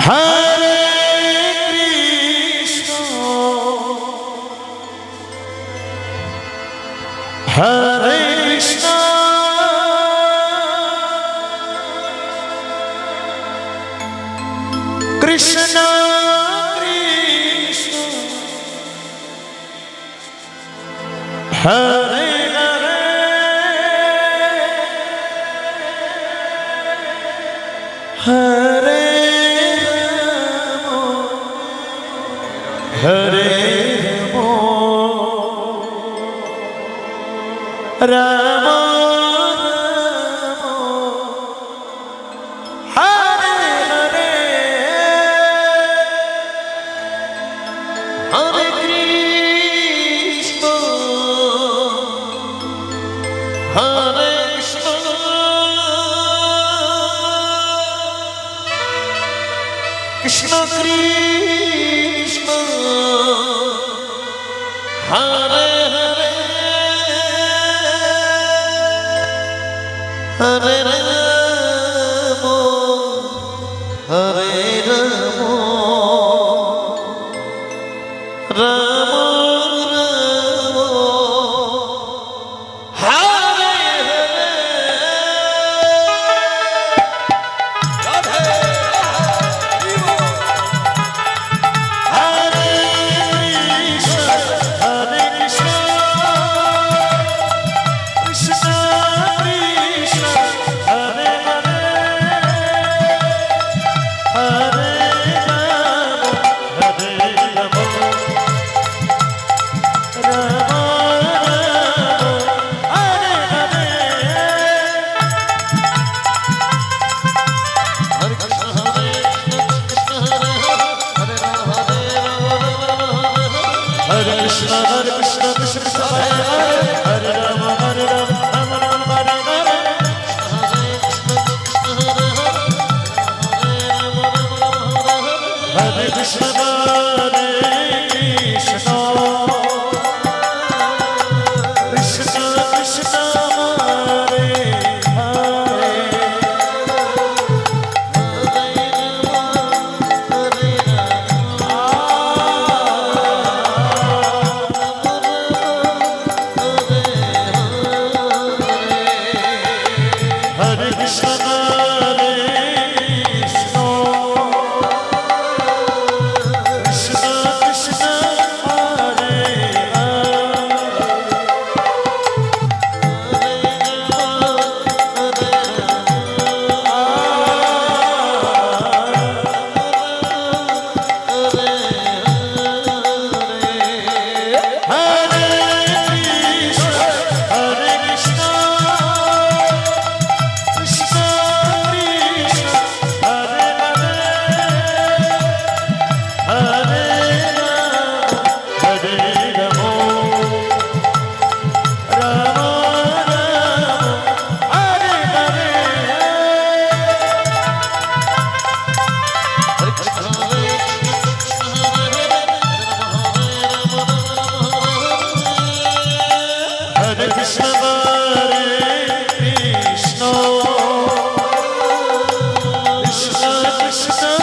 Hare Krishna, Hare Krishna, Krishna Krishna, Hare Hare, Hare Hare Rama, Hare Hare, Hare Krishna, Hare Krishna, Krishna Krishna, Hare Hare, Hare Rama, Hare Rama, Rama Rama, Hare Hare, Radhe Hare Krishna, Hare Krishna, Krishna Krishna, Hare Hare, Hare Rama, Hare Rama, Rama Rama, Hare Hare, Hare Krishna, Hare Krishna, Hare Hare, Hare Krishna, Hare Krishna, Krishna Krishna, Hare Hare, Hare Rama, Hare Rama, Rama Rama, Hare Hare, Hare Krishna, Hare Krishna, Krishna Krishna, Hare Hare, Hare Krishna, Hare Krishna, Krishna Krishna, Hare Krishna, Hare Krishna, Krishna Krishna,